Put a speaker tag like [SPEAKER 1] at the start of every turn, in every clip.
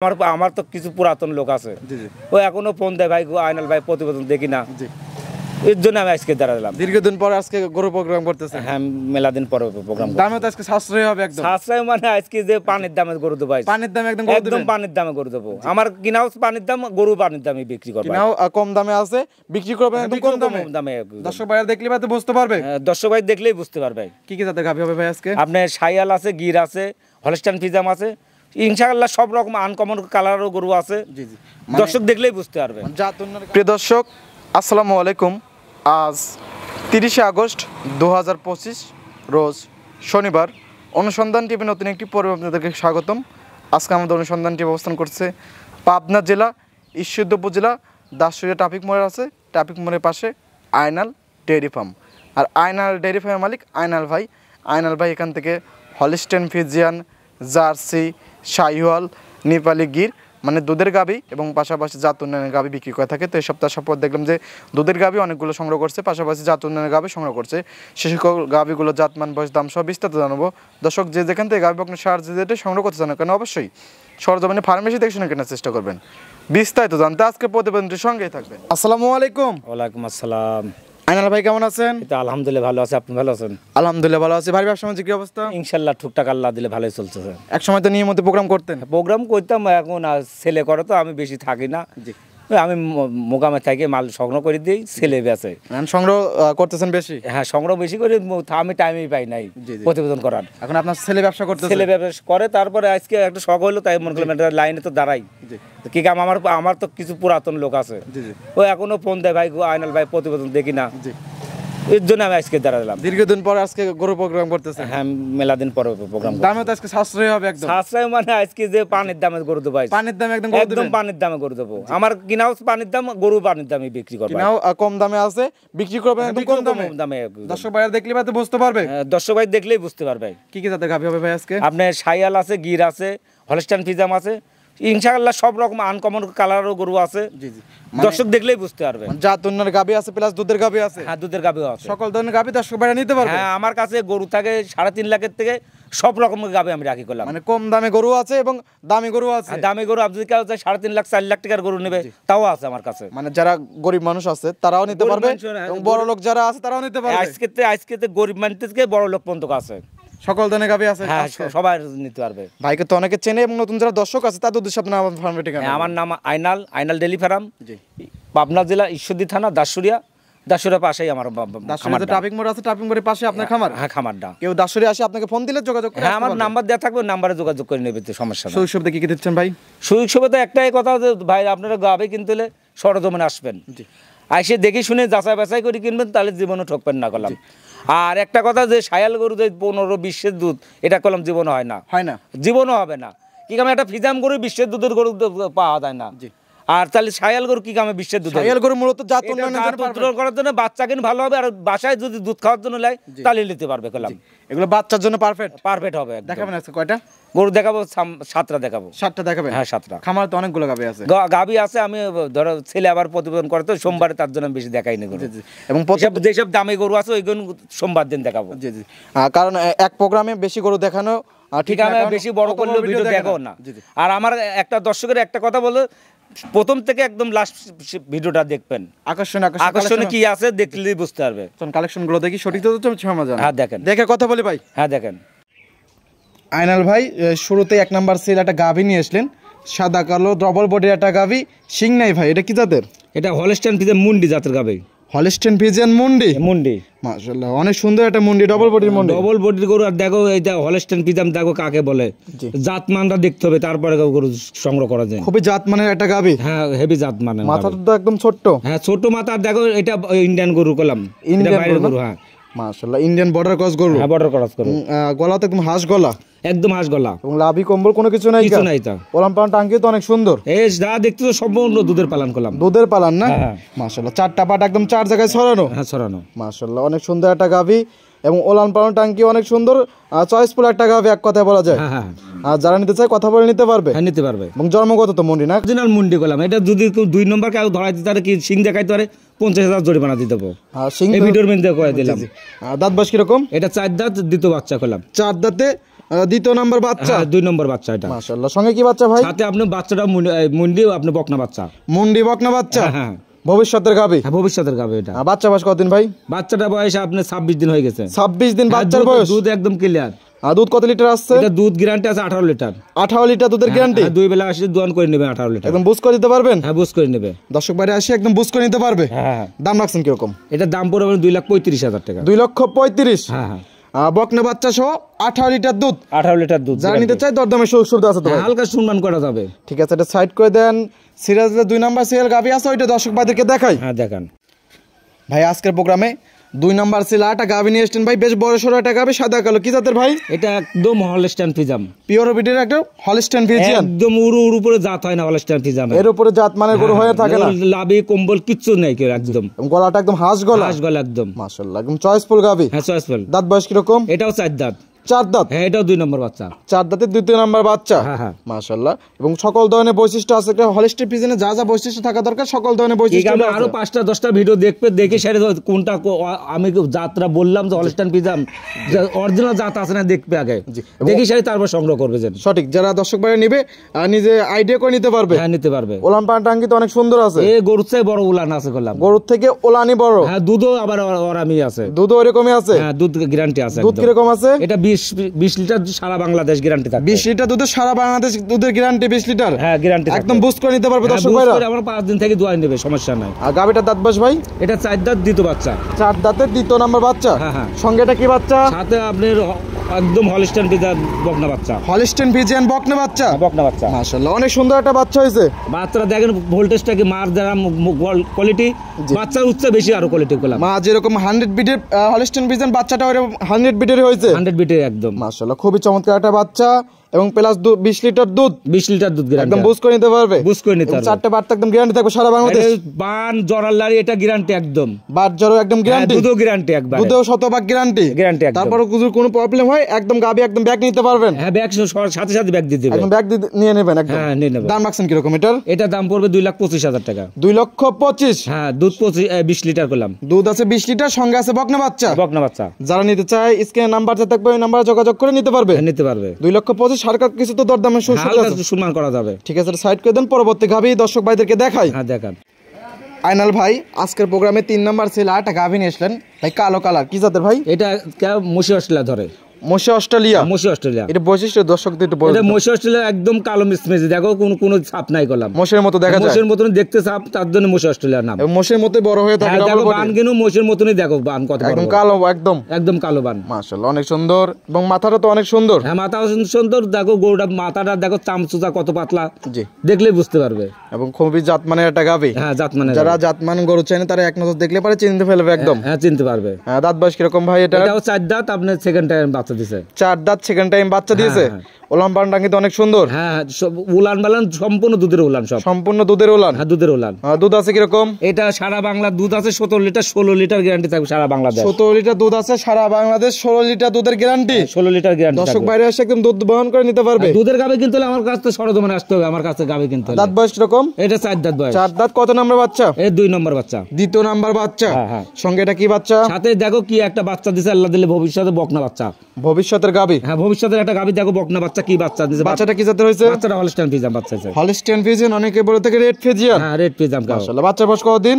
[SPEAKER 1] আমার আমার তো কিছু পুরাতন লোক আছে, ও এখনো ফোন দেয়, ভাই আইনাল ভাই প্রতিবেদন দেখি না, এর জন্য আমি আজকে দাঁড়ালাম।
[SPEAKER 2] দীর্ঘদিন পর আজকে গরু প্রোগ্রাম করতেছেন।
[SPEAKER 1] হ্যাঁ, মেলা দিন পরে প্রোগ্রাম।
[SPEAKER 2] দামে তো আজকে সাশ্রয় হবে একদম।
[SPEAKER 1] সাশ্রয় মানে আজকে যে পানির দামে গরু দেবো,
[SPEAKER 2] পানির দামে একদম
[SPEAKER 1] পানির দামে গরু দেবো। আমার কিনাও পানির দাম, গরু পানির দামে বিক্রি করবো,
[SPEAKER 2] কিনাও কম দামে আছে, বিক্রি করবেন একদম কম দামে। দর্শক ভাই দেখলে ভাই তো বুঝতে পারবে,
[SPEAKER 1] দর্শক ভাই দেখলেই বুঝতে পারবে
[SPEAKER 2] কি কি জাতের গাভী হবে ভাই আজকে।
[SPEAKER 1] আপনার শাইয়াল আছে, গির আছে, হলস্টাইন ফ্রিজিয়ান আছে, ইনশাআল্লাহ সব রকম আনকমন কালারও গরু আছে। দর্শক দেখলেই বুঝতে পারবে।
[SPEAKER 2] প্রিয় দর্শক, আসসালামু আলাইকুম। আজ 30শে আগস্ট 2025 রোজ শনিবার। অনুসন্ধান টিভি নতুন একটি পর্বে আপনাদেরকে স্বাগতম। আজকে আমাদের অনুসন্ধান টিভি অবস্থান করছে পাবনা জেলা ঈশ্বরদী উপজেলা দাসুরিয়া ট্রাফিক মোড়ের আছে, ট্রাফিক মোড়ের পাশে আইনাল ডেয়ারি ফার্ম। আর আইনাল ডেয়ারি ফার্মের মালিক আইনাল ভাই। আইনাল ভাই এখান থেকে Holstein Friesian, jersey, Sahiwal, Nepali Gir মানে দুধের গাভী এবং পাশাপাশি জাত উন্নয়নের গাভী বিক্রি করে থাকে। তো এই সপ্তাহ সপ্তাহ দেখলাম যে দুধের গাভী অনেকগুলো সংগ্রহ করছে, পাশাপাশি জাত উন্নয়নের গাভী সংগ্রহ করছে। সে সকল গাভীগুলো জাতমান, বয়স, দাম সব বিস্তারিত জানাবো। দর্শক যে যেখান থেকে গাভী আপনার সার যেটা সংগ্রহ করতে চান কেন অবশ্যই সরজমিনে ফার্মেসি দেখে শুনে কেনার চেষ্টা করবেন। বিস্তারিত জানতে আজকে প্রতিবেদনটির সঙ্গেই থাকবেন। আসসালামু আলাইকুম।
[SPEAKER 1] ওয়ালাইকুম আসসালাম।
[SPEAKER 2] আইনাল ভাই কেমন আছেন?
[SPEAKER 1] আলহামদুলিল্লাহ ভালো আছে, আপনি ভালো আছেন?
[SPEAKER 2] আলহামদুলিল্লাহ ভালো আছি। ভাই ব্যবসা বাণিজ্য কি অবস্থা?
[SPEAKER 1] ইনশাআল্লাহ টুকটাক আল্লাহ দিলে ভালোই চলছে।
[SPEAKER 2] এক সময় তো নিয়মিত প্রোগ্রাম করতেন।
[SPEAKER 1] প্রোগ্রাম করতাম, এখন ছেলে করে তো আমি বেশি থাকি না, আমি মোকামে থেকে মাল সংগ্রহ করে দিই, ছেলে বেচে।
[SPEAKER 2] সংগ্রহ করতেছেন বেশি?
[SPEAKER 1] হ্যাঁ, সংগ্রহ বেশি করে, আমি টাইমই পাই নাই প্রতিবেদন করার।
[SPEAKER 2] এখন আপনার ছেলে ব্যবসা করতে?
[SPEAKER 1] ছেলে ব্যবসা করে, তারপরে আজকে একটা শখ হলো, তাই মনে করলাম একটা লাইনে তো দাঁড়াই। কি কাম, আমার তো কিছু পুরাতন লোক আছে, ও এখনো ফোন দেয়, ভাই আইনাল ভাই প্রতিবেদন দেখি না, এর জন্য আমি আজকে দাঁড়ালাম।
[SPEAKER 2] দীর্ঘদিন পর আজকে গরু প্রোগ্রাম করতেছেন।
[SPEAKER 1] হ্যাঁ, মেলা দিন পরে প্রোগ্রাম।
[SPEAKER 2] দামে তো আজকে সাশ্রয় হবে একদম।
[SPEAKER 1] সাশ্রয় মানে আজকে যে পানির দামে গরু দেবো,
[SPEAKER 2] পানির দামে একদম
[SPEAKER 1] পানির দামে গরু দেবো। আমার কিনাও পানির দাম, গরু পানির দামে বিক্রি করবো,
[SPEAKER 2] কিনাও কম দামে আছে, বিক্রি করবেন একদম কম দামে। দর্শক ভাই দেখলে ভাই তো বুঝতে পারবে,
[SPEAKER 1] দর্শক ভাই দেখলেই বুঝতে পারবে
[SPEAKER 2] কি কি জাতের গাভী হবে ভাই আজকে।
[SPEAKER 1] আপনার শাইয়াল আছে, গির আছে, হলস্টাইন ফ্রিজিয়ান আছে, ইনশাআল্লাহ সব রকম আনকমন কালারও গরু আছে। দর্শক দেখলেই বুঝতে পারবে।
[SPEAKER 2] জাত উন্নয়নের গাভী আছে, প্লাস দুধের গাভী আছে।
[SPEAKER 1] হ্যাঁ, দুধের গাভী আছে,
[SPEAKER 2] সকল ধরনের গাভী দর্শক ভাইরা নিতে পারবে।
[SPEAKER 1] হ্যাঁ, আমার কাছে গরু থাকে 3.5 লাখের থেকে সব রকমের গাভী আমি রাখি করলাম।
[SPEAKER 2] মানে কম দামে গরু আছে এবং দামি গরু আছে।
[SPEAKER 1] দামি গরু আপনি কেউ 3.5 লাখ 4 লাখ টাকার গরু নেবে, তাও আছে আমার কাছে।
[SPEAKER 2] মানে যারা গরিব মানুষ আছে তারাও নিতে পারবে এবং বড় লোক যারা আছে তারাও নিতে পারবে।
[SPEAKER 1] আজকে গরিব মানুষ থেকে বড় লোক পর্যন্ত আছে,
[SPEAKER 2] সকল ধরনের গাভী আছে।
[SPEAKER 1] হ্যাঁ, সবাই নিতে পারবে।
[SPEAKER 2] ভাইকে তো অনেকে চেনে এবং নতুন যারা দর্শক আছে তাদের উদ্দেশ্যে আপনার ফার্মের ঠিকানা।
[SPEAKER 1] আমার নাম আইনাল ডেইরি ফার্ম, পাবনা জেলা ঈশ্বরদী থানা দাসুরিয়া পাশেই আমার
[SPEAKER 2] ট্রাফিক মোড় আছে, ট্রাফিক মোড়ের পাশে আপনার খামার।
[SPEAKER 1] হ্যাঁ, খামারটা।
[SPEAKER 2] কেউ দাসুরিয়া আসে আপনাকে ফোন দিলে যোগাযোগ করে।
[SPEAKER 1] হ্যাঁ, আমার নাম্বার দেওয়া থাকবে, নাম্বারে যোগাযোগ করে নেবে, তো সমস্যা নেই।
[SPEAKER 2] শৈশবে কি কি দিচ্ছেন ভাই?
[SPEAKER 1] শৈশবে তো একটাই কথা যে ভাই আপনারা গাভী কিনতে হলে সরজমিনে আসবেন, এসে দেখে শুনে যাচাই বাছাই করে কিনবেন, তাহলে জীবনও ঠকবেন না করলাম। আর একটা কথা যে শায়াল গরু যে 15-20 দুধ, এটা করলাম জীবনও হয় না, জীবনও হবে না। কি কারণে একটা ফ্রিজিয়ান গরু 20 দুধের গরু পাওয়া যায় না, আর তাহলে শায়াল গরু কি কামে 20 দুধ?
[SPEAKER 2] শায়াল গরু মূলত জাত উন্নয়নের
[SPEAKER 1] জন্য করার জন্য, বাচ্চা কিন ভালো হবে, আর বাসায় যদি দুধ খাওয়ার জন্য লাই তাহলে নিতে পারবে করলাম।
[SPEAKER 2] এগুলো বাচ্চার জন্য পারফেক্ট হবে।
[SPEAKER 1] দেখাবেন আজকে কয়টা গরু দেখাবো? 7টা দেখাবো।
[SPEAKER 2] 7টা দেখাবেন? হ্যাঁ, 7টা। খামার তো অনেকগুলো গাভী আছে।
[SPEAKER 1] গাভী আছে, আমি ধরো ছেলে আবার প্রতিবেদন করে তো সোমবারে, তার জন্য বেশি দেখাই না গরু।
[SPEAKER 2] এবং
[SPEAKER 1] যেসব দামি গরু আছে ওই গরু সোমবার দিন দেখাবো।
[SPEAKER 2] কারণ এক প্রোগ্রামে বেশি গরু দেখানো ঠিক না,
[SPEAKER 1] বেশি বড় করলে ভিডিও দেখাও না। আর আমার একটা দর্শকের একটা কথা বলে, প্রথম থেকে একদম লাস্ট ভিডিওটা দেখবেন, আকর্ষণ কি আছে দেখলেই বুঝতে পারবে।
[SPEAKER 2] কালেকশন গুলো দেখি সঠিক তো সমাধান।
[SPEAKER 1] হ্যাঁ, দেখেন,
[SPEAKER 2] দেখে কথা বলি ভাই।
[SPEAKER 1] হ্যাঁ, দেখেন।
[SPEAKER 2] আইনাল ভাই শুরুতে 1 নাম্বার সেল একটা গাভী নিয়ে আসলেন, সাদা কালো ডবল বডির একটা গাভী, সিং নাই ভাই, এটা কি জাতের?
[SPEAKER 1] এটা হলস্টাইন ফ্রিজিয়ান মুন্ডি জাতের গাভী।
[SPEAKER 2] হলস্টাইন ফ্রিজিয়ান মুন্ডি, মাশাআল্লাহ অনেক সুন্দর একটা মুন্ডি, ডবল বডির মুন্ডি,
[SPEAKER 1] ডবল বডির গরু। আর দেখো এইটা হলস্টাইন ফ্রিজিয়ান, দেখো কাকে বলে, জাতমানটা দেখতে হবে, তারপরে গরু সংগ্রহ করা যায়।
[SPEAKER 2] খুবই জাতমানের একটা গাভী।
[SPEAKER 1] হ্যাঁ, হেভি জাতমানের।
[SPEAKER 2] মাথাটা তো একদম ছোট।
[SPEAKER 1] হ্যাঁ, ছোট মাথা। দেখো এটা ইন্ডিয়ান গরু কলাম,
[SPEAKER 2] ইন্ডিয়ান
[SPEAKER 1] বাইরের গরু। হ্যাঁ,
[SPEAKER 2] মাশাআল্লাহ ইন্ডিয়ান বর্ডার ক্রস গরু।
[SPEAKER 1] হ্যাঁ, বর্ডার ক্রস গরু।
[SPEAKER 2] গলা তো একদম হাঁস গলা,
[SPEAKER 1] একদম হাঁস গলা,
[SPEAKER 2] এবং লাভি কম্বল কোনো কিছু নাই।
[SPEAKER 1] তা
[SPEAKER 2] ওলান পালান টাঙ্কি তো অনেক সুন্দর।
[SPEAKER 1] এই যা দেখতে তো সম্পূর্ণ দুধের পালন করলাম।
[SPEAKER 2] দুধের পালন না? মাশাআল্লাহ 4টা পাট একদম 4 জায়গায় ছড়ানো।
[SPEAKER 1] হ্যাঁ, ছড়ানো।
[SPEAKER 2] মাশাআল্লাহ অনেক সুন্দর একটা গাভী, এবং ওলান পালন টাঙ্কি অনেক সুন্দর, চয়েসফুল একটা গাভী এক কথায় বলা যায়।
[SPEAKER 1] হ্যাঁ,
[SPEAKER 2] আর যারা নিতে চায় কথা বলে নিতে পারবে।
[SPEAKER 1] হ্যাঁ, নিতে পারবে।
[SPEAKER 2] এবং জন্মগত তো মুন্ডি না?
[SPEAKER 1] অরিজিনাল মুন্ডি করলাম। এটা যদি কেউ 2 নম্বর কেউ ধরাইতে পারে, কি সিং দেখাইতে পারে, 50,000 জরিমানা দিতে দেবো। এই ভিডিওর মধ্যে করে দিলাম।
[SPEAKER 2] দাঁত বাস কিরকম?
[SPEAKER 1] এটা 4 দাঁত, দ্বিতীয় বাচ্চা করলাম।
[SPEAKER 2] 4 দাঁতে দ্বিতীয় নাম্বার বাচ্চা,
[SPEAKER 1] 2 নম্বর বাচ্চা এটা।
[SPEAKER 2] মাশাআল্লাহ। সঙ্গে কি বাচ্চা ভাই?
[SPEAKER 1] সাথে আপনি বাচ্চাটা মুন্ডি আপনি বকনা বাচ্চা।
[SPEAKER 2] মুন্ডি বকনা বাচ্চা,
[SPEAKER 1] হ্যাঁ
[SPEAKER 2] ভবিষ্যতের গাবি।
[SPEAKER 1] হ্যাঁ ভবিষ্যতের গাবে এটা।
[SPEAKER 2] বাচ্চা বয়স কতদিন ভাই?
[SPEAKER 1] বাচ্চাটা বয়স আপনার 26 দিন হয়ে গেছে।
[SPEAKER 2] 26 দিন বাচ্চার বয়স।
[SPEAKER 1] দুধ একদম ক্লিয়ার।
[SPEAKER 2] দুধ কত লিটার আসছে?
[SPEAKER 1] এটা দুধ গ্যারান্টি আছে 18 লিটার।
[SPEAKER 2] 18 লিটার দুধের গ্যারান্টি।
[SPEAKER 1] 2 বেলা আসলে দোয়ান করে নেবে 18 লিটার।
[SPEAKER 2] একদম বুঝ করে দিতে পারবেন?
[SPEAKER 1] হ্যাঁ বুঝ করে নেবে।
[SPEAKER 2] দর্শক বাইরে আসে একদম বুঝ করে নিতে পারবে।
[SPEAKER 1] হ্যাঁ।
[SPEAKER 2] দাম রাখছেন কিরকম?
[SPEAKER 1] এটা দাম পড়বে 2,35,000 টাকা।
[SPEAKER 2] 2,35,000।
[SPEAKER 1] হ্যাঁ।
[SPEAKER 2] বকনা বাচ্চা সহ 18 লিটার দুধ।
[SPEAKER 1] 18 লিটার দুধ।
[SPEAKER 2] যারা নিতে চায় দরদামের সুযোগ সুবিধা আছে তো ভাই?
[SPEAKER 1] হালকা সম্মান করা যাবে।
[SPEAKER 2] ঠিক আছে, এটা সাইড করে দেন। সিরাজের 2 নাম্বার সিরিয়াল গাবি আছে, ওইটা দর্শক ভাইদেরকে দেখাই।
[SPEAKER 1] হ্যাঁ দেখান
[SPEAKER 2] ভাই। আজকের প্রোগ্রামে 2 নাম্বার সিরিয়াল একটা গাবি নিয়ে এসেছেন ভাই, বেশ বড় সড়ো একটা গাবি, সাদা কালো। কি জাতের ভাই?
[SPEAKER 1] এটা একদম হলস্টাইন ফ্রিজিয়ান।
[SPEAKER 2] পিওর বিটের একটা হলস্টাইন ফ্রিজিয়ান।
[SPEAKER 1] একদম উড়ু উপরে জাত হয় না হলস্টাইন ফ্রিজিয়ান।
[SPEAKER 2] এর উপরে জাত মানের গরু হয়ে থাকে না।
[SPEAKER 1] লাভি কম্বল কিচ্ছু নেই কেউ, একদম
[SPEAKER 2] গলাটা একদম হাঁস গলা।
[SPEAKER 1] হাঁস গলা একদম।
[SPEAKER 2] মাশাআল্লাহ, একদম চয়েসফুল গাবি।
[SPEAKER 1] হ্যাঁ চয়েসফুল।
[SPEAKER 2] দাঁত বয়স কিরকম?
[SPEAKER 1] এটাও 4 দাঁত।
[SPEAKER 2] 4 দাঁত।
[SPEAKER 1] হ্যাঁ এটাও 2 নম্বর বাচ্চা।
[SPEAKER 2] 4 দাঁতের 2 নাম্বার বাচ্চা।
[SPEAKER 1] হ্যাঁ।
[SPEAKER 2] মাশাআল্লাহ। এবং সকল ধরনের বৈশিষ্ট্য আছে। একটা হলস্টাইন ফ্রিজিয়ানে যা যা বৈশিষ্ট্য থাকা দরকার সকল ধরনের বৈশিষ্ট্য আছে।
[SPEAKER 1] আরো 5টা 10টা ভিডিও দেখে সেটা কোনটা আমি যাত্রা বললাম যে হলস্টাইন ফ্রিজিয়ান অরিজিনাল জাত আছে না দেখবে আগে, দেখি সেটা তারপর সংগ্রহ করবে। সঠিক।
[SPEAKER 2] যারা দর্শক ভাইরা নেবে নিজে আইডিয়া করে নিতে পারবে।
[SPEAKER 1] হ্যাঁ নিতে পারবে।
[SPEAKER 2] ওলান পানটাঙ্গি তো অনেক সুন্দর আছে।
[SPEAKER 1] এই গরুর চেয়ে বড় উলান আছে করলাম।
[SPEAKER 2] গরুর থেকে ওলানি বড়।
[SPEAKER 1] হ্যাঁ দুধও আবার ওরামি আছে।
[SPEAKER 2] দুধও এরকমই আছে।
[SPEAKER 1] হ্যাঁ দুধ গ্যারান্টি আছে।
[SPEAKER 2] দুধ কিরকম আছে?
[SPEAKER 1] এটা 20 লিটার সারা বাংলাদেশ গ্যারান্টি থাকে।
[SPEAKER 2] 20 লিটার দুধের সারা বাংলাদেশ দুধের গ্যারান্টি 20 লিটার।
[SPEAKER 1] হ্যাঁ গ্যারান্টি
[SPEAKER 2] একদম বুস্ট করে নিতে পারবে দর্শক ভাইরা।
[SPEAKER 1] আমরা 5 দিন থেকে দোয়াই নেবে, সমস্যা নাই।
[SPEAKER 2] আর গাবিটার দাঁত বয়স ভাই?
[SPEAKER 1] এটা 4 দাঁত দ্বিতীয় বাচ্চা।
[SPEAKER 2] 4 দাঁতের 2 নাম্বার বাচ্চা।
[SPEAKER 1] হ্যাঁ।
[SPEAKER 2] সঙ্গে এটা কি বাচ্চা?
[SPEAKER 1] সাথে আপনার একদম হলস্টাইন ফ্রিজিয়ান বকনা বাচ্চা।
[SPEAKER 2] হলস্টাইন ফ্রিজিয়ান বকনা বাচ্চা।
[SPEAKER 1] বকনা বাচ্চা।
[SPEAKER 2] মাশাআল্লাহ, অনেক সুন্দর একটা বাচ্চা হয়েছে।
[SPEAKER 1] বাচ্চারা দেখেন ভোল্টেজটা কি মার যারা কোয়ালিটি, বাচ্চার উচ্চ বেশি আরো কোয়ালিটি করলাম।
[SPEAKER 2] মা যেরকম 100 বিটের হলস্টাইন ফ্রিজিয়ান বাচ্চাটা ওরকম 100 বিটের হয়েছে।
[SPEAKER 1] 100 বিটের একদম।
[SPEAKER 2] মাশাআল্লাহ, খুবই চমৎকার একটা বাচ্চা এবং প্লাস 20 লিটার দুধ।
[SPEAKER 1] 20 লিটার দুধ গ্যারান্টি।
[SPEAKER 2] একদম বুঝ করে নিতে পারবে।
[SPEAKER 1] বুঝ করে নিতে পারবে।
[SPEAKER 2] 4টে বাচ্চা একদম গ্যারান্টি থাকবে সারা বাংলাদেশ।
[SPEAKER 1] বান জরাল্লারি এটা গ্যারান্টি একদম।
[SPEAKER 2] বাট জরো একদম গ্যারান্টি।
[SPEAKER 1] দুধও গ্যারান্টি একবার।
[SPEAKER 2] দুধেও শতভাগ গ্যারান্টি।
[SPEAKER 1] গ্যারান্টি একদম।
[SPEAKER 2] তারপর যদি কোনো প্রবলেম হয় একদম গাবি একদম ব্যাগ নিতে পারবেন।
[SPEAKER 1] হ্যাঁ ব্যাগ সাথে সাথে ব্যাগ দিয়ে দিবেন।
[SPEAKER 2] একদম ব্যাগ নিয়ে নেবেন একদম।
[SPEAKER 1] হ্যাঁ নিয়ে নেবেন।
[SPEAKER 2] দাম রাখছেন কি রকম এটার?
[SPEAKER 1] এটা দাম পড়বে 2,25,000 টাকা।
[SPEAKER 2] 2,25,000।
[SPEAKER 1] হ্যাঁ দুধ 20 লিটার করলাম।
[SPEAKER 2] দুধ আছে 20 লিটার, সঙ্গে আছে বকনা বাচ্চা।
[SPEAKER 1] বকনা বাচ্চা।
[SPEAKER 2] যারা নিতে চায় স্ক্রিনে নাম্বার থাকবে, ওই নাম্বারে যোগাযোগ করে নিতে পারবে।
[SPEAKER 1] নিতে পারবে।
[SPEAKER 2] 2,25,000 সরকার কিছু তো দরদামের সুযোগ আছে।
[SPEAKER 1] সম্মান করা যাবে।
[SPEAKER 2] ঠিক আছে, সাইড করে দেন। পরবর্তী গাবি দর্শক ভাইদেরকে দেখাই।
[SPEAKER 1] হ্যাঁ দেখান।
[SPEAKER 2] আইনাল ভাই আজকের প্রোগ্রামে 3 নাম্বার ছেলে একটা গাভি নিয়ে আসলেন ভাই, কালো কালার। কি জাতের ভাই?
[SPEAKER 1] এটা মুশি অস্ট্রেলিয়া ধরে।
[SPEAKER 2] মশি অস্ট্রেলিয়া।
[SPEAKER 1] মশি অস্ট্রেলিয়া।
[SPEAKER 2] এটা বৈশিষ্ট্য দর্শকদের একটু বলুন।
[SPEAKER 1] এটা মশি অস্ট্রেলিয়া একদম কালো মিসমেজি, দেখো কোনো ছাপ নাই করলাম।
[SPEAKER 2] মশের মতো দেখা যায়।
[SPEAKER 1] মশের মতন দেখতে ছাপ, তার জন্য মশি অস্ট্রেলিয়ার নাম।
[SPEAKER 2] এবং মশের মতো বড় হয়ে থাকে।
[SPEAKER 1] দেখো বান কিন্তু মশের মতনই, দেখো বান কত বড়।
[SPEAKER 2] একদম কালো, একদম
[SPEAKER 1] কালো বান।
[SPEAKER 2] মাশাআল্লাহ, অনেক সুন্দর। এবং মাথাটা তো অনেক সুন্দর।
[SPEAKER 1] হ্যাঁ মাথা সুন্দর। দেখো গরুটা মাথাটা দেখো চামচুচা কত পাতলা,
[SPEAKER 2] জি
[SPEAKER 1] দেখলেই বুঝতে পারবে।
[SPEAKER 2] এবং খুবই জাতমানের একটা গাভি।
[SPEAKER 1] হ্যাঁ জাতমানের।
[SPEAKER 2] যারা জাতমান গরু চায় না তারা এক নজর দেখলে পারে চিনতে ফেলবে একদম।
[SPEAKER 1] হ্যাঁ চিনতে পারবে।
[SPEAKER 2] হ্যাঁ, দাঁত বয়স কিরকম ভাই এটা?
[SPEAKER 1] এটাও 4 দাঁত, আপনার সেকেন্ড টাইম বাচ্চা দিছে।
[SPEAKER 2] 4 দাঁত সেকেন্ড টাইম বাচ্চা দিয়েছে। ওলান পানটা কিন্তু অনেক সুন্দর।
[SPEAKER 1] হ্যাঁ উলান বালান সম্পূর্ণ দুধের উলান, সব
[SPEAKER 2] সম্পূর্ণ দুধের উলান।
[SPEAKER 1] হ্যাঁ দুধের উলান।
[SPEAKER 2] দুধ আছে কিরকম?
[SPEAKER 1] এটা সারা বাংলা দুধ আছে 17 লিটার। 16 লিটার গ্যারান্টি থাকবে সারা বাংলাদেশ।
[SPEAKER 2] 17 লিটার দুধ আছে সারা বাংলাদেশ। 16 লিটার দুধের গ্যারান্টি।
[SPEAKER 1] 16 litre guarantee.
[SPEAKER 2] দর্শক বাইরে এসে একদম দুধ বহন করে নিতে পারবে।
[SPEAKER 1] দুধের গাবে কিনতে হলে আমার কাছে সরজমিনে আসতে হবে, আমার কাছে গাবে কিনতে হলে।
[SPEAKER 2] দাঁত বয়স কিরকম?
[SPEAKER 1] এটা 4 দাঁত বয়স।
[SPEAKER 2] 4 দাঁত। কত নাম্বার বাচ্চা?
[SPEAKER 1] এই 2 নম্বর বাচ্চা।
[SPEAKER 2] 2 নাম্বার বাচ্চা।
[SPEAKER 1] হ্যাঁ।
[SPEAKER 2] সঙ্গে এটা কি বাচ্চা?
[SPEAKER 1] সাথে দেখো কি একটা বাচ্চা দিছে আল্লাহ দিলে, ভবিষ্যতে বকনা বাচ্চা।
[SPEAKER 2] ভবিষ্যতের গাবি।
[SPEAKER 1] হ্যাঁ ভবিষ্যতের একটা গাবি, দেখো বকনা বাচ্চা কি বাচ্চা দিছে।
[SPEAKER 2] বাচ্চাটা কি জাতের হয়েছে?
[SPEAKER 1] বাচ্চাটা হলস্টাইন ফ্রিজিয়ান বাচ্চা আছে।
[SPEAKER 2] হলস্টাইন ফ্রিজিয়ান, অনেকে বলে থাকে রেড ফ্রিজিয়ান।
[SPEAKER 1] হ্যাঁ রেড ফ্রিজিয়ান।
[SPEAKER 2] মাশাআল্লাহ, বাচ্চার বয়স কতদিন?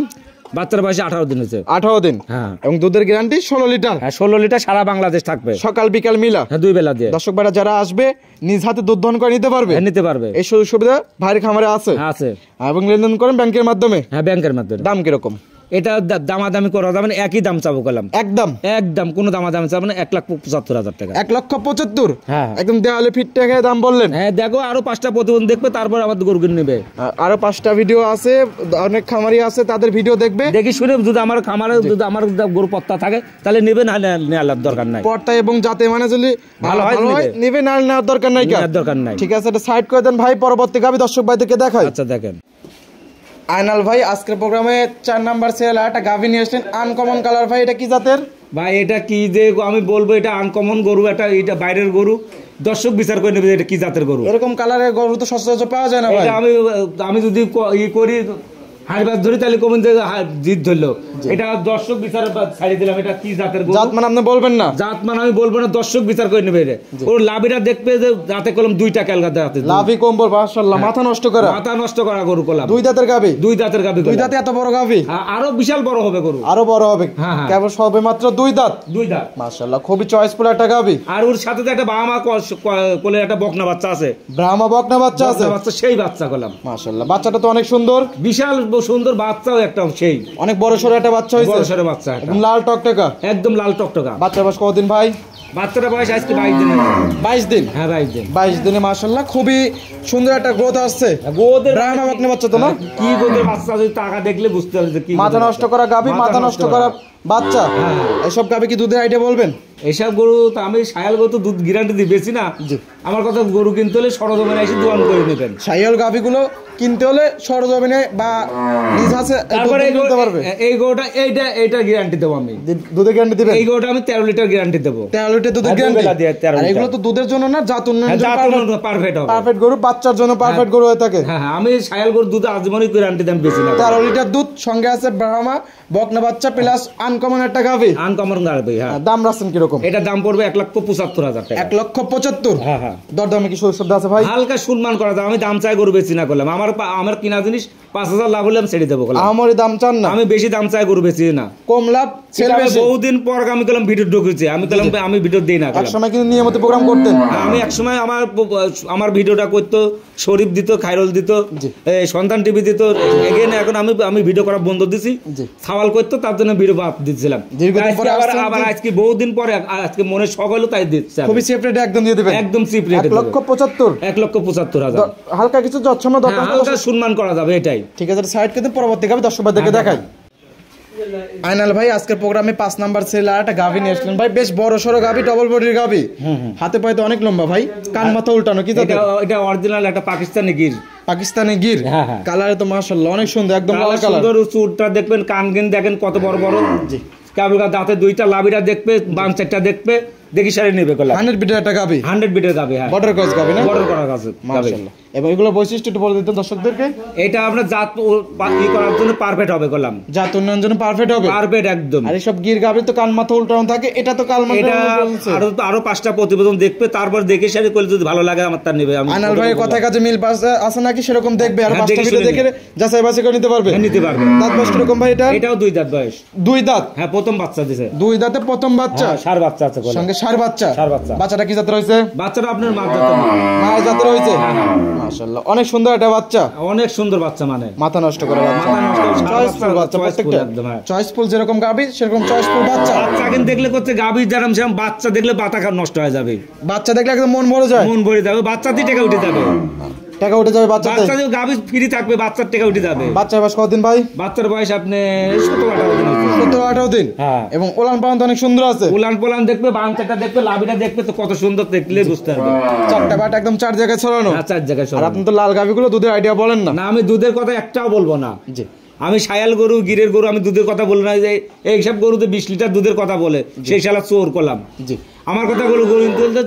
[SPEAKER 1] বাচ্চার বয়স 18 দিন হয়েছে।
[SPEAKER 2] 18 দিন।
[SPEAKER 1] হ্যাঁ।
[SPEAKER 2] এবং দুধের গ্যারান্টি 16 লিটার।
[SPEAKER 1] হ্যাঁ 16 লিটার সারা বাংলাদেশ থাকবে,
[SPEAKER 2] সকাল বিকাল মিলা।
[SPEAKER 1] হ্যাঁ 2 বেলা দিয়ে।
[SPEAKER 2] দর্শক ভাইরা যারা আসবে নিজ হাতে দুধ দহন করে নিতে পারবে।
[SPEAKER 1] নিতে পারবে।
[SPEAKER 2] এই সুযোগ সুবিধা ভাইয়ের খামারে আছে।
[SPEAKER 1] আছে।
[SPEAKER 2] এবং লেনদেন করেন ব্যাংকের মাধ্যমে।
[SPEAKER 1] হ্যাঁ ব্যাংকের মাধ্যমে।
[SPEAKER 2] দাম কিরকম?
[SPEAKER 1] এটা দামাদামি করা যাবে না, একই দাম চাবো কলাম। একদম কোনো দামাদামি চাবো না। 1,75,000 টাকা।
[SPEAKER 2] 1,75,000।
[SPEAKER 1] হ্যাঁ
[SPEAKER 2] একদম দেওয়ালে ফিট টাকা দাম বললেন।
[SPEAKER 1] হ্যাঁ দেখো আরো 5টা প্রতিবেদন দেখবে, তারপর আমাদের গরু কিনে নেবে।
[SPEAKER 2] আরো 5টা ভিডিও আছে, অনেক খামারি আছে, তাদের ভিডিও দেখবে।
[SPEAKER 1] দেখি শুনে যদি আমার খামারে যদি আমার গরু পত্তা থাকে তাহলে নেবে, না নেওয়ার দরকার নাই।
[SPEAKER 2] পর্তা এবং যাতে মানে যদি
[SPEAKER 1] ভালো হয়
[SPEAKER 2] নেবে, না নেওয়ার দরকার নাই।
[SPEAKER 1] দরকার নাই।
[SPEAKER 2] ঠিক আছে, এটা সাইড করে দেন ভাই। পরবর্তী গাবি দর্শক ভাইদেরকে দেখাই।
[SPEAKER 1] আচ্ছা দেখেন।
[SPEAKER 2] আইনাল ভাই আজকের প্রোগ্রামে 4 নাম্বার সিরিয়াল একটা গাভি নিয়ে আসলেন, আনকমন কালার। ভাই এটা কি জাতের?
[SPEAKER 1] ভাই এটা কি যে আমি বলবো, এটা আনকমন গরু, এটা বাইরের গরু। দর্শক বিচার করে নেবে এটা কি জাতের গরু।
[SPEAKER 2] এরকম কালারের গরু তো সচরাচর পাওয়া যায় না ভাই।
[SPEAKER 1] আমি যদি করি হাইবার ধরে তাহলে কমেন যে জিত ধরলো। এটা দর্শক বিচার ছাড়িয়ে দিলাম, এটা কি জাতের গরু।
[SPEAKER 2] জাত মানে আপনি বলবেন না?
[SPEAKER 1] জাত মানে আমি বলবো না, দর্শক বিচার করে নেবে। ওর লাভিটা দেখবে যে রাতে কলম 2টা ক্যালকাতে রাতে
[SPEAKER 2] লাভি কম্বল মাশাআল্লাহ, মাথা নষ্ট করা,
[SPEAKER 1] মাথা নষ্ট করা গরু কলাম।
[SPEAKER 2] 2 দাঁতের গাভী,
[SPEAKER 1] 2 দাঁতের গাভী,
[SPEAKER 2] 2 দাঁতে এত বড় গাভী?
[SPEAKER 1] আরো বিশাল বড় হবে গরু,
[SPEAKER 2] আরো বড় হবে।
[SPEAKER 1] হ্যাঁ হ্যাঁ,
[SPEAKER 2] কেবল সবে মাত্র 2 দাঁত।
[SPEAKER 1] 2 দাঁত
[SPEAKER 2] মাশাআল্লাহ, খুবই চয়েসফুল একটা গাভী।
[SPEAKER 1] আর ওর সাথে তো একটা বাবা কোলে একটা বকনা বাচ্চা আছে,
[SPEAKER 2] ব্রাহ্মা বকনা বাচ্চা আছে।
[SPEAKER 1] বাচ্চা সেই বাচ্চা কলাম
[SPEAKER 2] মাশাআল্লাহ, বাচ্চাটা তো অনেক সুন্দর,
[SPEAKER 1] বিশাল সুন্দর বাচ্চাও একটা, সেই
[SPEAKER 2] অনেক বড় সরো একটা বাচ্চা হইছে।
[SPEAKER 1] বড় সরো বাচ্চা,
[SPEAKER 2] একদম লাল টকটকা,
[SPEAKER 1] একদম লাল টকটকা।
[SPEAKER 2] বাচ্চার বয়স কতদিন ভাই?
[SPEAKER 1] বাচ্চাটা বয়স আজকে 22 দিন।
[SPEAKER 2] 22 দিন?
[SPEAKER 1] হ্যাঁ 22 দিন।
[SPEAKER 2] 22 দিনে মাশাআল্লাহ খুবই সুন্দর একটা গ্রোথ আসছে।
[SPEAKER 1] গোদের
[SPEAKER 2] ব্রাহ্মা বকনা বাচ্চা তো না?
[SPEAKER 1] কি গোদের বাচ্চা, যদি টাকা দেখলে বুঝতে পারবে যে কি
[SPEAKER 2] মাথা নষ্ট করা গাভী, মাথা নষ্ট করা বাচ্চা।
[SPEAKER 1] হ্যাঁ।
[SPEAKER 2] এসব গাভী কি দুধের আইডিয়া বলবেন?
[SPEAKER 1] এইসব গরু তো আমি সায়াল গরু তো দুধ গ্যারান্টি দিয়ে বেশি না। আমার কথা, গরু কিনতে হলে সরজমিনে এসে দোয়ান করে নেবেন।
[SPEAKER 2] সাইয়াল গাভীগুলো কিনতে হলে সরজমিনে বা নিজ হাতে
[SPEAKER 1] তারপরে
[SPEAKER 2] কিনতে পারবে।
[SPEAKER 1] এই গরুটা এইটা গ্যারান্টি দেবো আমি।
[SPEAKER 2] দুধের গ্যারান্টি দিবেন?
[SPEAKER 1] এই গরুটা আমি 13 লিটার গ্যারান্টি দেবো।
[SPEAKER 2] 13 লিটার দুধের গ্যারান্টি? আর এগুলো তো দুধের জন্য না, জাত উন্নয়নের জন্য
[SPEAKER 1] পারফেক্ট হবে।
[SPEAKER 2] পারফেক্ট গরু, বাচ্চার জন্য পারফেক্ট গরু হয়ে থাকে।
[SPEAKER 1] হ্যাঁ হ্যাঁ, আমি সায়াল গরু দুধ আজীবনই গ্যারান্টি দাম বেশি না।
[SPEAKER 2] 13 লিটার দুধ, সঙ্গে আছে ব্রাহ্মা বকনা বাচ্চা প্লাস আনকমন একটা গাভী।
[SPEAKER 1] আনকমন গাড়বে। হ্যাঁ,
[SPEAKER 2] দাম রাখছেন কিরকম?
[SPEAKER 1] এটা দাম পড়বে 1,75,000 টাকা।
[SPEAKER 2] 1,75,000?
[SPEAKER 1] হ্যাঁ হ্যাঁ।
[SPEAKER 2] দরদামে কি সুযোগ সুবিধা আছে ভাই?
[SPEAKER 1] হালকা সম্মান করা যায়। আমি দাম চাই গরু বেশি না করলাম, আমার কিনা জিনিস 5,000 লাভ হলে আমি ছেড়ে দেবো।
[SPEAKER 2] আমারই দাম চান না?
[SPEAKER 1] আমি বেশি দাম চাই গরু বেশি না,
[SPEAKER 2] কম লাভ ছেলে বেশি।
[SPEAKER 1] বহুদিন পর আমি করলাম ভিডিও ঢুকেছি, আমি করলাম আমি ভিডিও দিই না।
[SPEAKER 2] এক সময় কিন্তু নিয়মিত প্রোগ্রাম করতেন।
[SPEAKER 1] আমি এক সময় আমার ভিডিওটা করতো শরীফ দিত, খায়রুল দিত, সন্তান টিভি দিত। এগেন এখন আমি ভিডিও করা বন্ধ দিছি, সওয়াল করতো, তার জন্য ভিডিও বাদ দিচ্ছিলাম। আবার আজকে বহুদিন পরে আজকে মনে শখ হলো তাই দিচ্ছে।
[SPEAKER 2] খুবই চিপ রেটে একদম দিয়ে দিবেন?
[SPEAKER 1] একদম চিপ রেটে।
[SPEAKER 2] 1,75,000?
[SPEAKER 1] 1,75,000।
[SPEAKER 2] হালকা কিছু যৎসময় দরকার,
[SPEAKER 1] হালকা সম্মান করা যাবে, এটাই
[SPEAKER 2] ঠিক আছে। সাইড কিন্তু পরবর্তী গাভী দর্শকদেরকে দেখাই। আইনাল ভাই আজকের প্রোগ্রামে 5 নাম্বার সেল আর একটা গাভী নিয়ে আসলেন ভাই, বেশ বড় সড়ো গাভী, ডবল বডির গাভী, হাতে পায়ে তো অনেক লম্বা ভাই, কান মাথা উল্টানো। কি
[SPEAKER 1] এটা অরিজিনাল একটা পাকিস্তানি গির।
[SPEAKER 2] পাকিস্তানি গির?
[SPEAKER 1] হ্যাঁ হ্যাঁ।
[SPEAKER 2] কালারে তো মাশাআল্লাহ অনেক সুন্দর, একদম লাল কালার।
[SPEAKER 1] সুন্দর চুটটা দেখবেন, কান গিন দেখেন কত বড় বড়। জি, কেবল দাঁতে 2টা, লাভিটা দেখবে, বাম 4টা দেখবে, দেখি সারি নেবে কলা।
[SPEAKER 2] 100 বিটের একটা গাভী?
[SPEAKER 1] 100 বিটের গাভী। হ্যাঁ,
[SPEAKER 2] বর্ডার ক্রস গাভী না?
[SPEAKER 1] বর্ডার করা গাভী
[SPEAKER 2] মাশাআল্লাহ। এবং এগুলো বৈশিষ্ট্য একটু বলে দিতেন দর্শকদেরকে।
[SPEAKER 1] এটা আপনার জাত ই করার জন্য পারফেক্ট হবে কলাম,
[SPEAKER 2] জাত উন্নয়নের জন্য পারফেক্ট হবে,
[SPEAKER 1] পারফেক্ট একদম।
[SPEAKER 2] আর এইসব গির গাভী তো কান মাথা উল্টানো থাকে, এটা তো কাল মাথা।
[SPEAKER 1] এটা আরো 5টা প্রতিবেদন দেখবে, তারপর দেখে সারি করলে যদি ভালো লাগে আমার তার নেবে।
[SPEAKER 2] আনাল ভাইয়ের কথায় কাজে মিল আছে নাকি সেরকম দেখবে, আর 5টা ভিডিও দেখে যাচাই বাছাই করে নিতে পারবে।
[SPEAKER 1] নিতে পারবে।
[SPEAKER 2] দাঁত বয়স কিরকম ভাই এটা?
[SPEAKER 1] এটাও 2 দাঁত বয়স।
[SPEAKER 2] 2 দাঁত?
[SPEAKER 1] হ্যাঁ, প্রথম বাচ্চা দিছে।
[SPEAKER 2] 2 দাঁতে প্রথম বাচ্চা?
[SPEAKER 1] ষাঁড় বাচ্চা আছে
[SPEAKER 2] সঙ্গে ষাঁড় বাচ্চা?
[SPEAKER 1] ষাঁড় বাচ্চা।
[SPEAKER 2] বাচ্চাটা কি জাতের হইছে?
[SPEAKER 1] বাচ্চাটা আপনার মার জাতের।
[SPEAKER 2] মার জাতের হইছে? মাশাআল্লাহ, অনেক সুন্দর একটা বাচ্চা,
[SPEAKER 1] অনেক সুন্দর বাচ্চা, মানে
[SPEAKER 2] মাথা নষ্ট করে বাচ্চা,
[SPEAKER 1] মাথা নষ্ট করে
[SPEAKER 2] চয়েসফুল বাচ্চা প্রত্যেকটা।
[SPEAKER 1] একদম
[SPEAKER 2] চয়েসফুল, যেরকম গাভী সেরকম চয়েসফুল বাচ্চা।
[SPEAKER 1] বাচ্চা কিন্তু দেখলে করতে গাভী যেরকম সেরকম বাচ্চা দেখলে মাথা নষ্ট হয়ে যাবে।
[SPEAKER 2] বাচ্চা দেখলে একদম মন ভরে যায়,
[SPEAKER 1] মন ভরে যাবে, বাচ্চা দিয়ে টাকা উঠে যাবে,
[SPEAKER 2] টাকা উঠে যাবে বাচ্চাতে।
[SPEAKER 1] বাচ্চা দিয়ে গাভী ফ্রি থাকবে, বাচ্চার টাকা উঠে যাবে।
[SPEAKER 2] বাচ্চার বয়স কতদিন ভাই?
[SPEAKER 1] বাচ্চার বয়স আপনি 17-18 দিন হয়েছে।
[SPEAKER 2] 17-18 দিন?
[SPEAKER 1] হ্যাঁ।
[SPEAKER 2] এবং ওলান পালান তো অনেক সুন্দর আছে।
[SPEAKER 1] উলান পোলান দেখবে, বাচ্চাটা দেখবে, লাভিটা দেখবে, তো কত সুন্দর দেখলে বুঝতে পারবে।
[SPEAKER 2] 4টা বাট একদম 4 জায়গায় ছড়ানো।
[SPEAKER 1] হ্যাঁ, 4 জায়গায়।
[SPEAKER 2] আর আপনি তো লাল গাভীগুলো দুধের আইডিয়া বলেন না।
[SPEAKER 1] না, আমি দুধের কথা একটাও বলবো না।
[SPEAKER 2] জি,
[SPEAKER 1] আমি সায়াল গরু, গিরের গরু, আমি দুধের কথা বলি না। যে এইসব গরুতে 20 লিটার দুধের কথা বলে, সেই শালা চোর করলাম। জি, আমার কথা বলো, গরু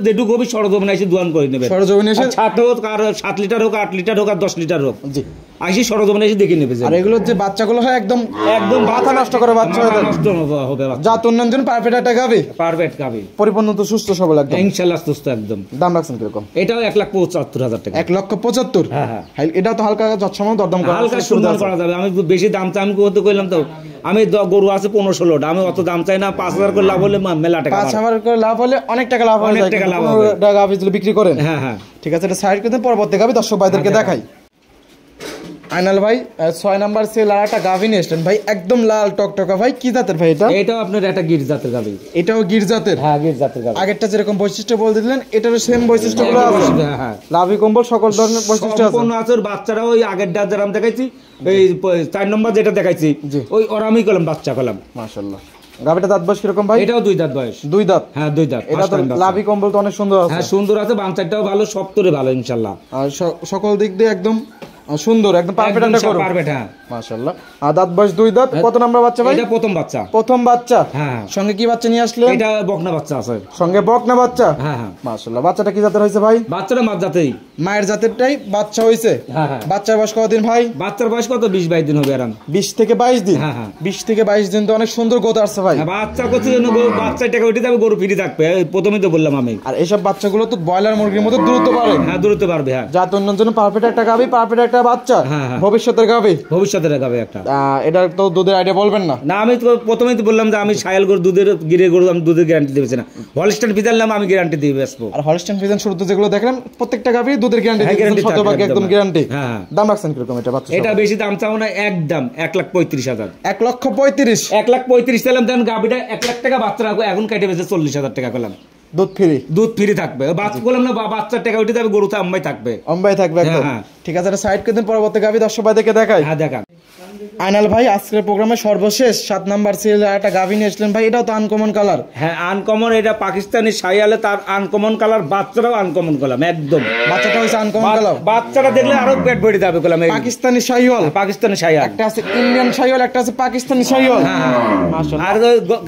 [SPEAKER 1] যেটুকু হবে সরজমিনে এসে দোয়ান করে নেবে।
[SPEAKER 2] সরজমিনে এসে
[SPEAKER 1] 7 হোক, আর 7 লিটার হোক, 8 লিটার হোক, আর 10 লিটার হোক,
[SPEAKER 2] জি,
[SPEAKER 1] আসি সরজমিনে এসে দেখে নেবে।
[SPEAKER 2] আর এগুলোর যে বাচ্চাগুলো হয় একদম মাথা নষ্ট করে বাচ্চা
[SPEAKER 1] নষ্ট হবে।
[SPEAKER 2] জাত উন্নয়নের জন্য পারফেক্ট একটা গাভী,
[SPEAKER 1] পারফেক্ট গাভী,
[SPEAKER 2] পরিপূর্ণ তো সুস্থ সবল একদম,
[SPEAKER 1] ইনশাআল্লাহ সুস্থ একদম।
[SPEAKER 2] দাম রাখছেন কিরকম?
[SPEAKER 1] এটাও 1,75,000 টাকা।
[SPEAKER 2] 1,75,000?
[SPEAKER 1] হ্যাঁ হ্যাঁ।
[SPEAKER 2] এটা তো হালকা যৎসময় দরদাম করা,
[SPEAKER 1] হালকা সম্মান করা যাবে। আমি বেশি দাম চাই, আমি কত কইলাম তো, আমি গরু আছে 15-16টা, আমি অত দাম চাই না। 5,000 করে লাভ হলে মেলা টাকা।
[SPEAKER 2] 5,000 করে লাভ হলে অনেক টাকা লাভ হয়, টাকা গাভী বিক্রি করেন।
[SPEAKER 1] হ্যাঁ হ্যাঁ,
[SPEAKER 2] ঠিক আছে। এটা সাইড করে পরবর্তী গাভী দর্শক ভাইদেরকে দেখাই। আইনাল ভাই 6 নাম্বার সেল আর একটা গাভী নিয়ে আসলেন ভাই, একদম লাল টকটকা ভাই, কি জাতের ভাই এটা?
[SPEAKER 1] এটাও আপনার একটা গির জাতের গাভী।
[SPEAKER 2] এটাও গির জাতের?
[SPEAKER 1] হ্যাঁ, গির জাতের গাভী।
[SPEAKER 2] আগেরটা যেরকম বৈশিষ্ট্য বলে দিলেন, এটারও সেম বৈশিষ্ট্যগুলো আছে?
[SPEAKER 1] হ্যাঁ হ্যাঁ,
[SPEAKER 2] লাভি কম্বল সকল ধরনের বৈশিষ্ট্য আছে।
[SPEAKER 1] সম্পূর্ণ আছে। বাচ্চারা ওই আগেরটা যেরকম দেখাইছি, এই 4 নম্বর যেটা দেখাইছি, ওই ওরামই কলম বাচ্চা কলম।
[SPEAKER 2] মাশাআল্লাহ। গাভীটা দাঁত বয়স কিরকম ভাই?
[SPEAKER 1] এটাও 2 দাঁত বয়স।
[SPEAKER 2] 2 দাঁত?
[SPEAKER 1] হ্যাঁ, 2 দাঁত।
[SPEAKER 2] এটা তো লাভি কম্বল তো অনেক সুন্দর আছে।
[SPEAKER 1] হ্যাঁ, সুন্দর আছে, বাচ্চাটাও ভালো, সবতরে ভালো ইনশাআল্লাহ।
[SPEAKER 2] আর সকল দিক দিয়ে একদম সুন্দর একদম পারফেক্ট একটা গরু,
[SPEAKER 1] পারফেক্ট। হ্যাঁ
[SPEAKER 2] মাশাআল্লাহ। আর দাঁত বয়স 2 দাঁত, কত নাম্বার বাচ্চা ভাই?
[SPEAKER 1] এটা প্রথম বাচ্চা।
[SPEAKER 2] প্রথম বাচ্চা।
[SPEAKER 1] হ্যাঁ।
[SPEAKER 2] সঙ্গে কি বাচ্চা নিয়ে আসলেন?
[SPEAKER 1] এটা বকনা বাচ্চা আছে।
[SPEAKER 2] সঙ্গে বকনা বাচ্চা।
[SPEAKER 1] হ্যাঁ হ্যাঁ
[SPEAKER 2] মাশাআল্লাহ। বাচ্চাটা কি জাতের হয়েছে ভাই?
[SPEAKER 1] বাচ্চাটা মাছ জাতেই,
[SPEAKER 2] মায়ের জাতেরটাই বাচ্চা হয়েছে।
[SPEAKER 1] হ্যাঁ হ্যাঁ।
[SPEAKER 2] বাচ্চার বয়স কতদিন ভাই?
[SPEAKER 1] বাচ্চার বয়স কত 20-22 দিন হবে আরাম।
[SPEAKER 2] 20 থেকে 22 দিন।
[SPEAKER 1] হ্যাঁ হ্যাঁ।
[SPEAKER 2] 20 থেকে 22 দিন তো অনেক সুন্দর গোদ আসছে ভাই।
[SPEAKER 1] হ্যাঁ, বাচ্চা করছে জন্য বাচ্চা টাকা উঠে যাবে, গরু ফিরে থাকবে, এই প্রথমেই তো বললাম আমি।
[SPEAKER 2] আর এইসব বাচ্চাগুলো তো ব্রয়লার মুরগির মতো দ্রুত পারে।
[SPEAKER 1] হ্যাঁ দূরত্ব পারবে। হ্যাঁ
[SPEAKER 2] জাত উন্নয়নের জন্য পারফেক্ট একটা গাভী, পারফেক্ট একটা বাচ্চা।
[SPEAKER 1] হ্যাঁ, হ্যাঁ।
[SPEAKER 2] ভবিষ্যতের গাভী,
[SPEAKER 1] ভবিষ্যতে রাখাবে একটা।
[SPEAKER 2] এটা তো দুধের আইডিয়া বলবেন না?
[SPEAKER 1] না, আমি তো প্রথমেই তো বললাম যে আমি সায়াল গরু, দুধের গিরে গরু, আমি দুধের গ্যারান্টি দিবেছি না। হলস্টাইন ফিজার নাম আমি গ্যারান্টি দিয়ে বেচবো।
[SPEAKER 2] আর হলস্টাইন ফ্রিজিয়ান শুরুতে যেগুলো দেখলাম প্রত্যেকটা গাভী দুধের গ্যারান্টি,
[SPEAKER 1] হ্যাঁ, guarantee থাকবে,
[SPEAKER 2] শতভাগ একদম
[SPEAKER 1] একদম।
[SPEAKER 2] গ্যারান্টি।
[SPEAKER 1] হ্যাঁ।
[SPEAKER 2] দাম রাখছেন কিরকম এটা বাচ্চা?
[SPEAKER 1] এটা বেশি দাম চাও না, একদম 1,35,000।
[SPEAKER 2] 1,35,000।
[SPEAKER 1] 1,35,000 চাইলাম, দেন গাভিটা 1 লাখ টাকা বাচ্চা রাখবো, এখন কেটে বেঁচে 40,000 টাকা করলাম।
[SPEAKER 2] দুধ ফ্রি,
[SPEAKER 1] দুধ ফ্রি থাকবে। বাচ্চা বললাম না, বাচ্চার টাকা উঠে যাবে, গরু তো আম্মাই থাকবে।
[SPEAKER 2] অম্বাই থাকবে একদম।
[SPEAKER 1] হ্যাঁ।
[SPEAKER 2] ঠিক আছে, সাইড করে দিন, পরবর্তী গাভী দর্শক ভাই দেখে দেখাই।
[SPEAKER 1] হ্যাঁ দেখা।
[SPEAKER 2] আইনাল ভাই আজকের প্রোগ্রামে সর্বশেষ 7 নাম্বার সিরিয়ালে একটা গাভী নিয়ে আসলেন ভাই, এটাও তো আনকমন কালার।
[SPEAKER 1] হ্যাঁ আনকমন, এটা পাকিস্তানি শাহিয়ালে, তার আনকমন কালার, বাচ্চাটাও আনকমন করলাম একদম।
[SPEAKER 2] বাচ্চাটা হচ্ছে আনকমন কালার।
[SPEAKER 1] বাচ্চাটা দেখলে আরো পেট ভরে যাবে করলাম।
[SPEAKER 2] পাকিস্তানি শাহিওয়াল,
[SPEAKER 1] পাকিস্তানি শাহিয়াল।
[SPEAKER 2] একটা আছে ইন্ডিয়ান শাহিওয়াল, একটা আছে পাকিস্তানি শাহিওয়াল। মাশাআল্লাহ।
[SPEAKER 1] আর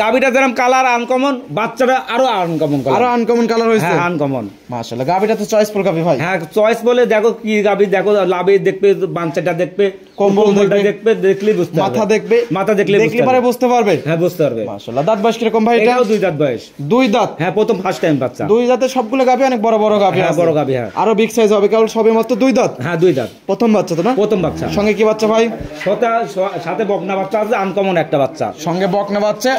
[SPEAKER 1] গাভিটা যেরকম কালার আনকমন, বাচ্চাটা আরো আনকমন কালার।
[SPEAKER 2] আরো আনকমন কালার হয়েছে।
[SPEAKER 1] হ্যাঁ আনকমন।
[SPEAKER 2] মাশাআল্লাহ। গাভীটা তো চয়েসফুল গাভী ভাই।
[SPEAKER 1] হ্যাঁ চয়েস বলে দেখো কি গাভি, দেখো লাভে দেখবে, বাচ্চাটা দেখবে, কম্বলটা দেখবে, দেখলে বুঝতে পারবে।
[SPEAKER 2] মাথা দেখবে,
[SPEAKER 1] মাথা দেখলে
[SPEAKER 2] পরে বুঝতে পারবে।
[SPEAKER 1] হ্যাঁ বুঝতে পারবে।
[SPEAKER 2] মাশাআল্লাহ। দাঁত বয়স কিরকম ভাই? এটা
[SPEAKER 1] এটাও 2 দাঁত বয়স।
[SPEAKER 2] 2 দাঁত।
[SPEAKER 1] হ্যাঁ প্রথম ফার্স্ট টাইম বাচ্চা।
[SPEAKER 2] 2 দাঁতের সবগুলো গাভী অনেক বড় বড় গাভী
[SPEAKER 1] হ্যাঁ
[SPEAKER 2] আছে।
[SPEAKER 1] বড় গাভি। হ্যাঁ
[SPEAKER 2] আরো বিগ সাইজ হবে, কারণ সবে মাত্র 2 দাঁত।
[SPEAKER 1] হ্যাঁ 2 দাঁত।
[SPEAKER 2] প্রথম বাচ্চা তো না?
[SPEAKER 1] প্রথম বাচ্চা।
[SPEAKER 2] সঙ্গে কি বাচ্চা ভাই?
[SPEAKER 1] সাথে বকনা বাচ্চা আছে, আনকমন একটা বাচ্চা।
[SPEAKER 2] সঙ্গে বকনা বাচ্চা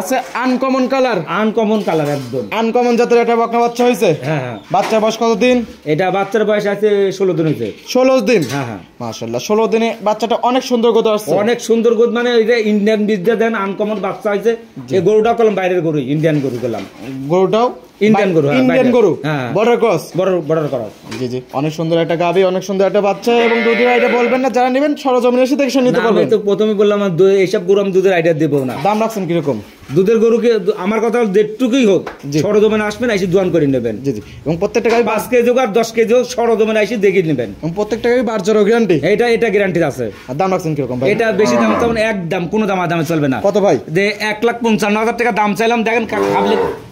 [SPEAKER 2] আছে, আনকমন কালার।
[SPEAKER 1] আনকমন কালার একদম।
[SPEAKER 2] আনকমন জাতের একটা বকনা বাচ্চা হয়েছে।
[SPEAKER 1] হ্যাঁ হ্যাঁ।
[SPEAKER 2] বাচ্চার বয়স কত দিন?
[SPEAKER 1] এটা বাচ্চার বয়স আছে 16 দিন হয়েছে।
[SPEAKER 2] 16 দিন।
[SPEAKER 1] হ্যাঁ হ্যাঁ।
[SPEAKER 2] মাশাআল্লাহ। 16 দিনে বাচ্চাটা অনেক সুন্দর গত আসছে।
[SPEAKER 1] অনেক সুন্দর গরু, মানে এটা ইন্ডিয়ান বিদ্যা দেন, আনকমন বাচ্চা হয়েছে। এই গরুটা করলাম বাইরের গরু, ইন্ডিয়ান গরু করলাম।
[SPEAKER 2] গরুটাও
[SPEAKER 1] ইন্ডিয়ান গরু। হ্যাঁ,
[SPEAKER 2] ইন্ডিয়ান
[SPEAKER 1] বাইরের।
[SPEAKER 2] গরু।
[SPEAKER 1] হ্যাঁ
[SPEAKER 2] বর্ডার ক্রস।
[SPEAKER 1] বর্ডার করা।
[SPEAKER 2] জি জি। অনেক সুন্দর একটা গাভী, অনেক সুন্দর একটা বাচ্চা, এবং দুধের আইডিয়া বলবেন না, যারা নেবেন সরজমিনে এসে দেখে নিতে
[SPEAKER 1] না, আমি
[SPEAKER 2] পারবেন।
[SPEAKER 1] তো প্রথমে বললাম এইসব গরু আমি দুধের আইডিয়া দেবো না।
[SPEAKER 2] দাম রাখছেন কিরকম?
[SPEAKER 1] দুধের গরুকে আমার কথা যেটুকুই হোক, সরজমিনে আসবেন, এসে দোয়ান করে নেবেন।
[SPEAKER 2] জি জি। এবং প্রত্যেকটা গাভী
[SPEAKER 1] 5 কেজি হোক আর 10 কেজি হোক, সরজমিনে এসে দেখে নেবেন।
[SPEAKER 2] এবং প্রত্যেকটা গাভী বারজোর গ্যারান্টি।
[SPEAKER 1] এটা গ্যারান্টি আছে।
[SPEAKER 2] আর দাম রাখছেন কিরকম ভাই?
[SPEAKER 1] এটা বেশি দাম তেমন একদম কোনো দামে চলবে না।
[SPEAKER 2] কত ভাই?
[SPEAKER 1] যে 1,55,000 টাকা দাম চাইলাম, দেখেন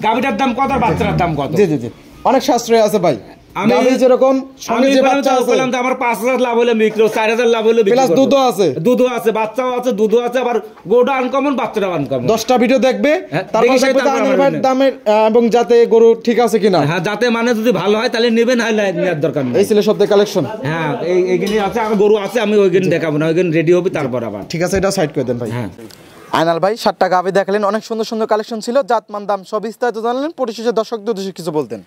[SPEAKER 1] গাভিটার দাম কত আর বাচ্চাটার দাম কত।
[SPEAKER 2] জি জি জি। অনেক সাশ্রয় আছে ভাই।
[SPEAKER 1] আমি
[SPEAKER 2] গাভী যেরকম সঙ্গে যে বাচ্চা আছে,
[SPEAKER 1] বললাম তো আমার 5,000 লাভ হলে বিক্রি, 4,000 লাভ হলে বিক্রি।
[SPEAKER 2] প্লাস দুধও আছে।
[SPEAKER 1] দুধও আছে, বাচ্চাও আছে, দুধও আছে, আবার গরুটা আনকমন, বাচ্চাটাও আনকমন।
[SPEAKER 2] 10টা ভিডিও দেখবে, তারপর
[SPEAKER 1] দেখে
[SPEAKER 2] দেখবে
[SPEAKER 1] তারপর
[SPEAKER 2] আনিল ভাইয়ের
[SPEAKER 1] নেবেন।
[SPEAKER 2] দামের এবং যাতে গরু ঠিক আছে কিনা।
[SPEAKER 1] হ্যাঁ যাতে মানে যদি ভালো হয় তাহলে নেবেন, হয় নেওয়ার দরকার নেই।
[SPEAKER 2] এই ছিল সবথেকে কালেকশন।
[SPEAKER 1] হ্যাঁ এইখানে আছে, আর গরু আছে, আমি ওইখানে দেখাবো না, ওইখানে রেডি হবে তারপর আবার।
[SPEAKER 2] ঠিক আছে, এটা সাইড করে দেন ভাই।
[SPEAKER 1] হ্যাঁ
[SPEAKER 2] আইনাল ভাই 7টা গাভী দেখালেন, অনেক সুন্দর সুন্দর কালেকশন ছিল, জাতমান দাম সব বিস্তারিত জানলেন। পরিশেষে দর্শকদের উদ্দেশ্যে কিছু বলতেন?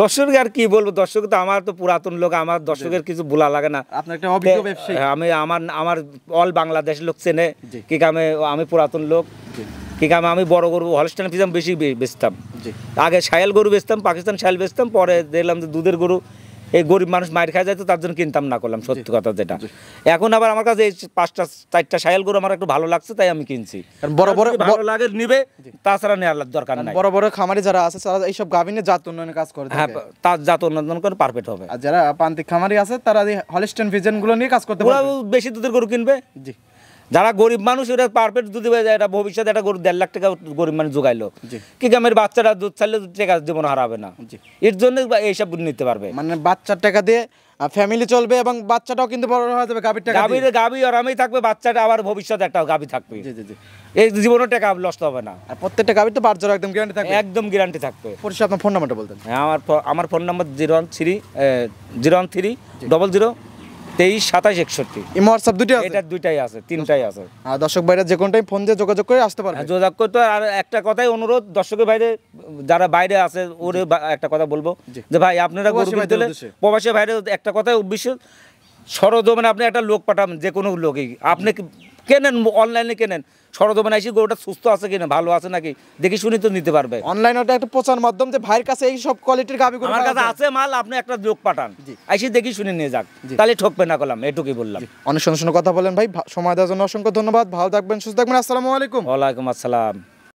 [SPEAKER 1] দর্শক আর কি বলবো, দর্শক তো আমার তো পুরাতন লোক, আমার দর্শকের কিছু বলা লাগে না।
[SPEAKER 2] আপনার একটা অভিজ্ঞ ব্যবসায়ী।
[SPEAKER 1] আমি আমার অল বাংলাদেশ লোক চেনে কি কামে, আমি পুরাতন লোক কি কামে। আমি বড় গরু হলস্টাইন ফ্রিজিয়ান বেশি বেচতাম। আগে শায়াল গরু বেচতাম, পাকিস্তান শায়াল বেচতাম, পরে দেখলাম যে দুধের গরু এই গরিব মানুষ মায়ের খায় যায়, তো তার জন্য কিনতাম না, করলাম সত্যি কথা যেটা। এখন আবার আমার কাছে এই 5টা 4টা শায়াল গরু আমার একটু ভালো লাগছে, তাই আমি কিনছি।
[SPEAKER 2] বড় বড়
[SPEAKER 1] ভালো লাগে নিবে, তাছাড়া নেওয়ার দরকার নাই।
[SPEAKER 2] বড় বড় খামারি যারা আছে তারা এইসব গাভী নিয়ে জাত উন্নয়নের কাজ করে।
[SPEAKER 1] হ্যাঁ তার জাত উন্নয়ন করে পারফেক্ট হবে।
[SPEAKER 2] আর যারা প্রান্তিক খামারি আছে তারা হলস্টাইন ফ্রিজিয়ান গুলো নিয়ে কাজ করতে পারবে।
[SPEAKER 1] বেশি দুধের গরু কিনবে।
[SPEAKER 2] জি।
[SPEAKER 1] যারা গরিব মানুষ ওরা পারফেক্ট দুধ দেবে, এটা ভবিষ্যতে একটা গরু 1.5 লাখ টাকা গরিব মানুষ যোগাইলো, কি গ্রামের বাচ্চারা দুধ ছাড়লে টাকা জীবন হারাবে না, এর জন্য এইসব নিতে পারবে।
[SPEAKER 2] মানে বাচ্চার টাকা দিয়ে ফ্যামিলি চলবে, এবং বাচ্চাটাও কিন্তু বড় হয়ে যাবে গাভীর টাকা দিয়ে।
[SPEAKER 1] গাভী আরামেই থাকবে, বাচ্চাটা আবার ভবিষ্যতে একটা গাভী থাকবে।
[SPEAKER 2] জি জি জি।
[SPEAKER 1] এই জীবনে টাকা লস হবে না।
[SPEAKER 2] আর প্রত্যেকটা গাভীর তো বারজোর একদম গ্যারান্টি থাকবে।
[SPEAKER 1] একদম গ্যারান্টি থাকবে।
[SPEAKER 2] পরিশেষে আপনার ফোন নাম্বারটা বলতেন?
[SPEAKER 1] হ্যাঁ আমার ফোন নাম্বার 01300232761।
[SPEAKER 2] ইমো হোয়াটসঅ্যাপ দুটোই আছে?
[SPEAKER 1] এটা দুইটাই আছে, তিনটাই আছে।
[SPEAKER 2] আর দর্শক ভাইরা যে কোনটাই ফোন দিয়ে যোগাযোগ করে আসতে পারবে।
[SPEAKER 1] যোগাযোগ করতে। আর একটা কথাই অনুরোধ দর্শকের বাইরে যারা বাইরে আছে, ওরে একটা কথা বলবো যে ভাই আপনারা গরু কিনতে হলে প্রবাসী বাইরে একটা কথাই অবশ্যই সরজমিনে আপনি একটা লোক পাঠান, যে কোনো লোকই আপনি কেনেন, অনলাইনে কেনেন, সরজমিনে এসে গরুটা সুস্থ আছে কিনা, ভালো আছে নাকি দেখি শুনি তো নিতে পারবে।
[SPEAKER 2] অনলাইনে ওটা একটা প্রচার মাধ্যম, যে ভাইয়ের কাছে এই সব কোয়ালিটির গাভী গরু
[SPEAKER 1] আমার কাছে আছে মাল, আপনি একটা লোক পাঠান, এসে দেখি শুনে নিয়ে যাক, তাহলে ঠকবে না। করলাম এটুকুই বললাম।
[SPEAKER 2] অনেক সুন্দর সুন্দর কথা বলেন ভাই, সময় দেওয়ার জন্য অসংখ্য ধন্যবাদ। ভালো থাকবেন, সুস্থ থাকবেন। আসসালামু আলাইকুম।
[SPEAKER 1] ওয়ালাইকুম আসসালাম।